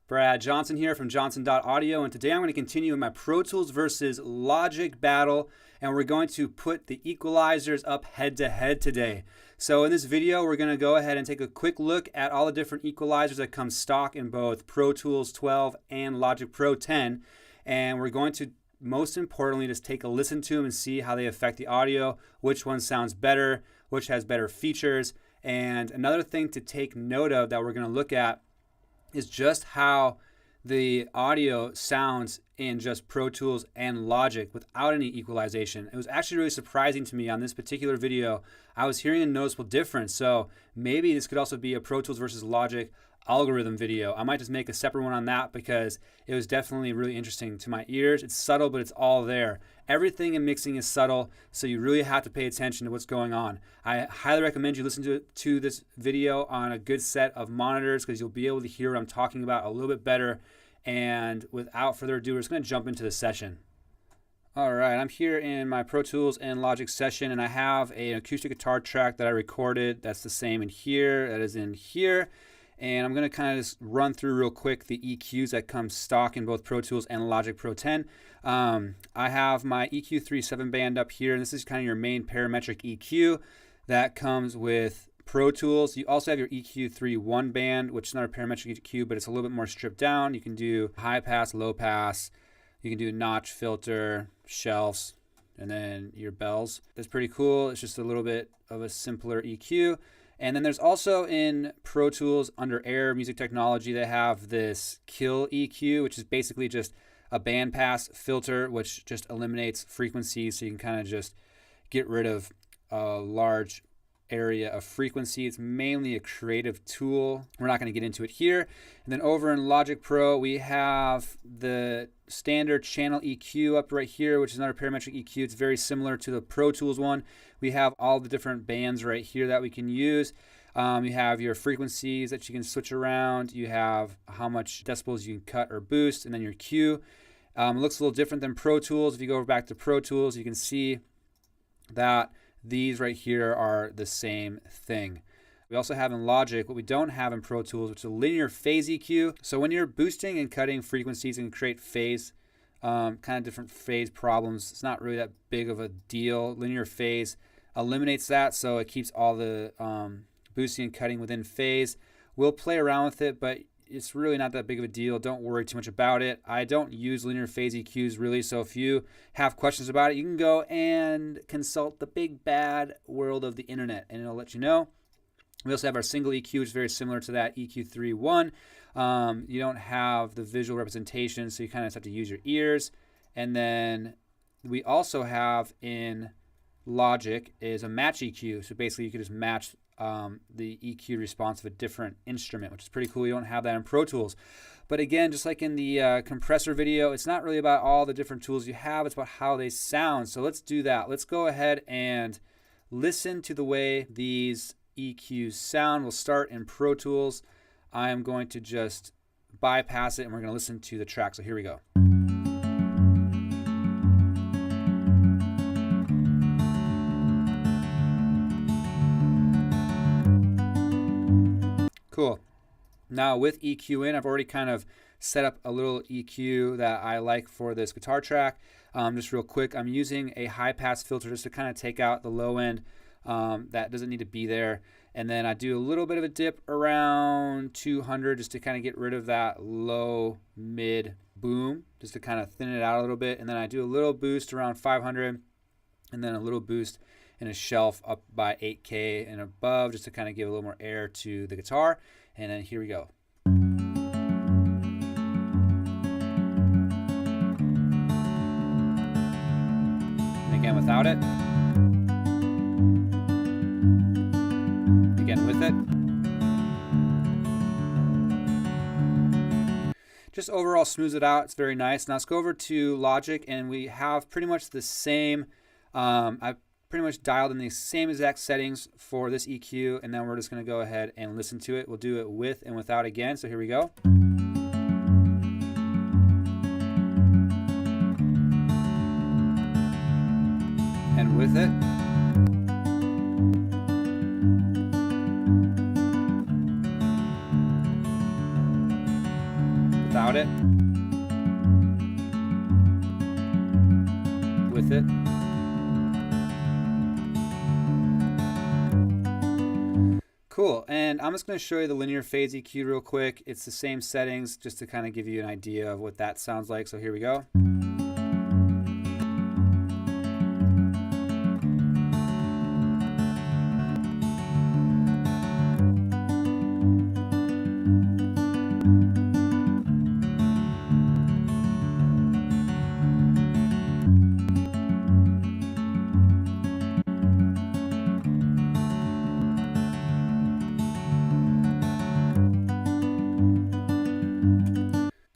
Brad Johnson here from johnson.audio, and today I'm going to continue my Pro Tools versus Logic battle, and we're going to put the equalizers up head to head today. So in this video, we're going to go ahead and take a quick look at all the different equalizers that come stock in both Pro Tools 12 and Logic Pro 10, and we're going to most importantly just take a listen to them and see how they affect the audio, which one sounds better, which has better features. And another thing to take note of that we're going to look at is just how the audio sounds in just Pro Tools and Logic without any equalization. It was actually really surprising to me on this particular video. I was hearing a noticeable difference. So maybe this could also be a Pro Tools versus Logic algorithm video. I might just make a separate one on that because it was definitely really interesting to my ears. It's subtle, but it's all there. Everything in mixing is subtle, so you really have to pay attention to what's going on. I highly recommend you listen to this video on a good set of monitors because you'll be able to hear what I'm talking about a little bit better. And without further ado, we're just going to jump into the session. All right, I'm here in my Pro Tools and Logic session, and I have an acoustic guitar track that I recorded. That's the same in here, that is in here. And I'm going to kind of just run through real quick the EQs that come stock in both Pro Tools and Logic Pro 10. I have my EQ3 7-band up here, and this is kind of your main parametric EQ that comes with Pro Tools. You also have your EQ3 1-band, which is not a parametric EQ, but it's a little bit more stripped down. You can do high pass, low pass. You can do notch, filter, shelves, and then your bells. That's pretty cool. It's just a little bit of a simpler EQ. And then there's also in Pro Tools under Air Music Technology, they have this kill EQ, which is basically just a bandpass filter, which just eliminates frequencies. So you can kind of just get rid of a large area of frequency. It's mainly a creative tool. We're not going to get into it here. And then over in Logic Pro, we have the standard channel EQ up right here, which is another parametric EQ. It's very similar to the Pro Tools one. We have all the different bands right here that we can use. You have your frequencies that you can switch around. You have how much decibels you can cut or boost, and then your Q. It looks a little different than Pro Tools. If you go back to Pro Tools, you can see that these right here are the same thing. We also have in Logic what we don't have in Pro Tools, which is a linear phase EQ. So when you're boosting and cutting frequencies and create phase, kind of different phase problems, it's not really that big of a deal. Linear phase eliminates that, so it keeps all the boosting and cutting within phase. We'll play around with it, but it's really not that big of a deal. Don't worry too much about it. I don't use linear phase EQs really, so if you have questions about it, you can go and consult the big bad world of the internet, and it'll let you know. We also have our single EQ, which is very similar to that EQ3 1. You don't have the visual representation, so you kind of have to use your ears. And then we also have in Logic is a match EQ. So basically you could just match the EQ response of a different instrument, which is pretty cool. You don't have that in Pro Tools. But again, just like in the compressor video, it's not really about all the different tools you have. It's about how they sound. So let's do that. Let's go ahead and listen to the way these EQs sound. We'll start in Pro Tools. I am going to just bypass it, and we're going to listen to the track. So here we go. Cool. Now with EQ in, I've already kind of set up a little EQ that I like for this guitar track. Just real quick, I'm using a high pass filter just to kind of take out the low end that doesn't need to be there. And then I do a little bit of a dip around 200 just to kind of get rid of that low mid boom, just to kind of thin it out a little bit. And then I do a little boost around 500 and then a little boost in a shelf up by 8K and above just to kind of give a little more air to the guitar. And then here we go. And again without it. Again with it. Just overall smooths it out. It's very nice. Now let's go over to Logic, and we have pretty much the same. I've pretty much dialed in the same exact settings for this EQ, and then we're just going to go ahead and listen to it. We'll do it with and without again. So here we go. And with it. without it, with it. Cool, and I'm just going to show you the linear phase EQ real quick. It's the same settings just to kind of give you an idea of what that sounds like. So here we go.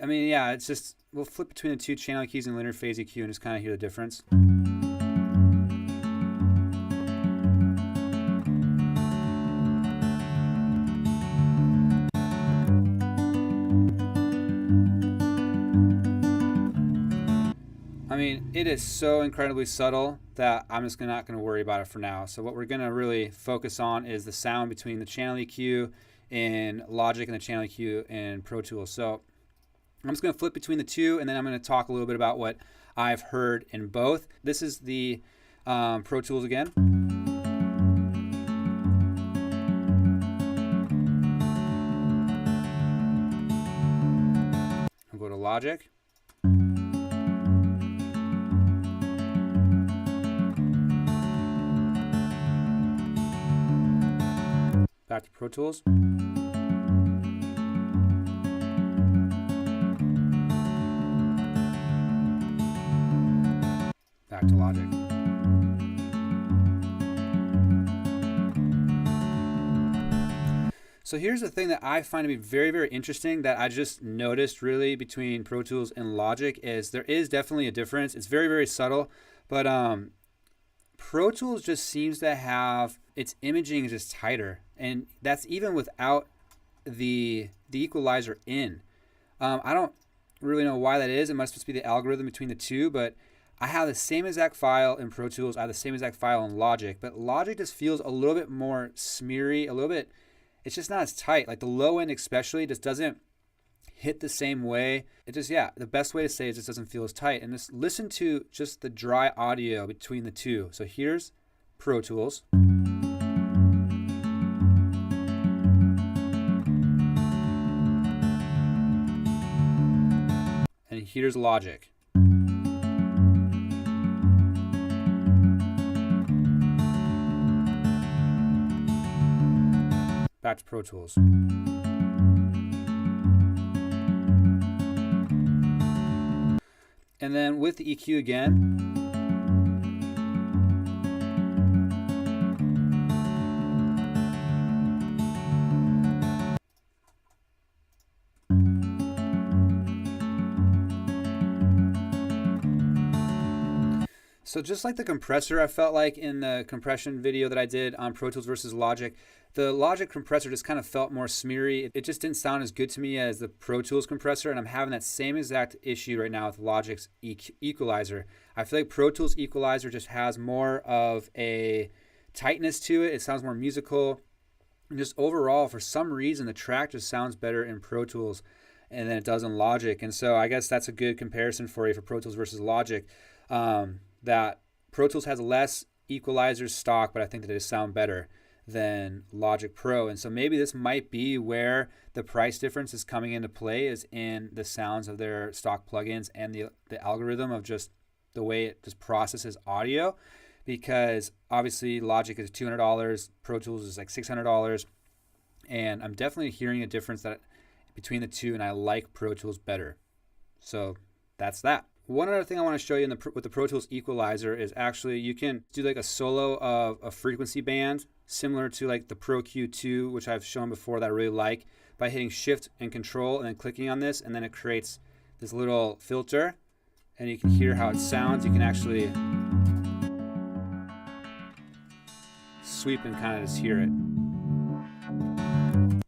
I mean, yeah, it's just, we'll flip between the two channel keys and linear phase EQ and just kind of hear the difference. I mean, it is so incredibly subtle that I'm just not going to worry about it for now. So what we're going to really focus on is the sound between the channel EQ in Logic and the channel EQ in Pro Tools. So I'm just going to flip between the two, and then I'm going to talk a little bit about what I've heard in both. This is the Pro Tools again. I'll go to Logic. Back to Pro Tools. Back to Logic. So here's the thing that I find to be very, very interesting that I just noticed really between Pro Tools and Logic is there is definitely a difference. It's very, very subtle, but Pro Tools just seems to have its imaging is just tighter, and that's even without the equalizer in. I don't really know why that is. It must just be the algorithm between the two, but I have the same exact file in Pro Tools. I have the same exact file in Logic, but Logic just feels a little bit more smeary, a little bit, it's just not as tight. Like the low end especially just doesn't hit the same way. It just, yeah, the best way to say it just doesn't feel as tight. And just listen to just the dry audio between the two. So here's Pro Tools. And here's Logic. Back to Pro Tools. And then with the EQ again. So just like the compressor, I felt like in the compression video that I did on Pro Tools versus Logic, the Logic compressor just kind of felt more smeary. It just didn't sound as good to me as the Pro Tools compressor, and I'm having that same exact issue right now with Logic's equalizer. I feel like Pro Tools equalizer just has more of a tightness to it. It sounds more musical. And just overall, for some reason, the track just sounds better in Pro Tools than it does in Logic. And so I guess that's a good comparison for you for Pro Tools versus Logic. That Pro Tools has less equalizers stock, but I think that they sound better than Logic Pro. And so maybe this might be where the price difference is coming into play, is in the sounds of their stock plugins and the algorithm of just the way it just processes audio. Because obviously Logic is $200, Pro Tools is like $600, and I'm definitely hearing a difference that between the two, and I like Pro Tools better. So that's that. One other thing I want to show you with the Pro Tools equalizer is actually you can do like a solo of a frequency band similar to like the Pro Q2, which I've shown before that I really like, by hitting Shift and Control and then clicking on this, and then it creates this little filter, and you can hear how it sounds. You can actually sweep and kind of just hear it.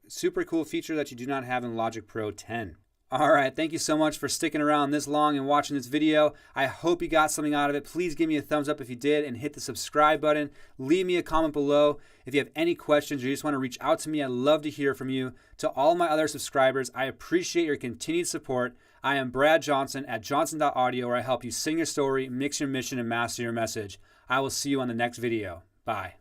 Super cool feature that you do not have in Logic Pro 10. All right, thank you so much for sticking around this long and watching this video. I hope you got something out of it. Please give me a thumbs up if you did and hit the subscribe button. Leave me a comment below if you have any questions or you just want to reach out to me. I'd love to hear from you. To all my other subscribers, I appreciate your continued support. I am Brad Johnson at johnson.audio, where I help you sing your story, mix your mission, and master your message. I will see you on the next video. Bye.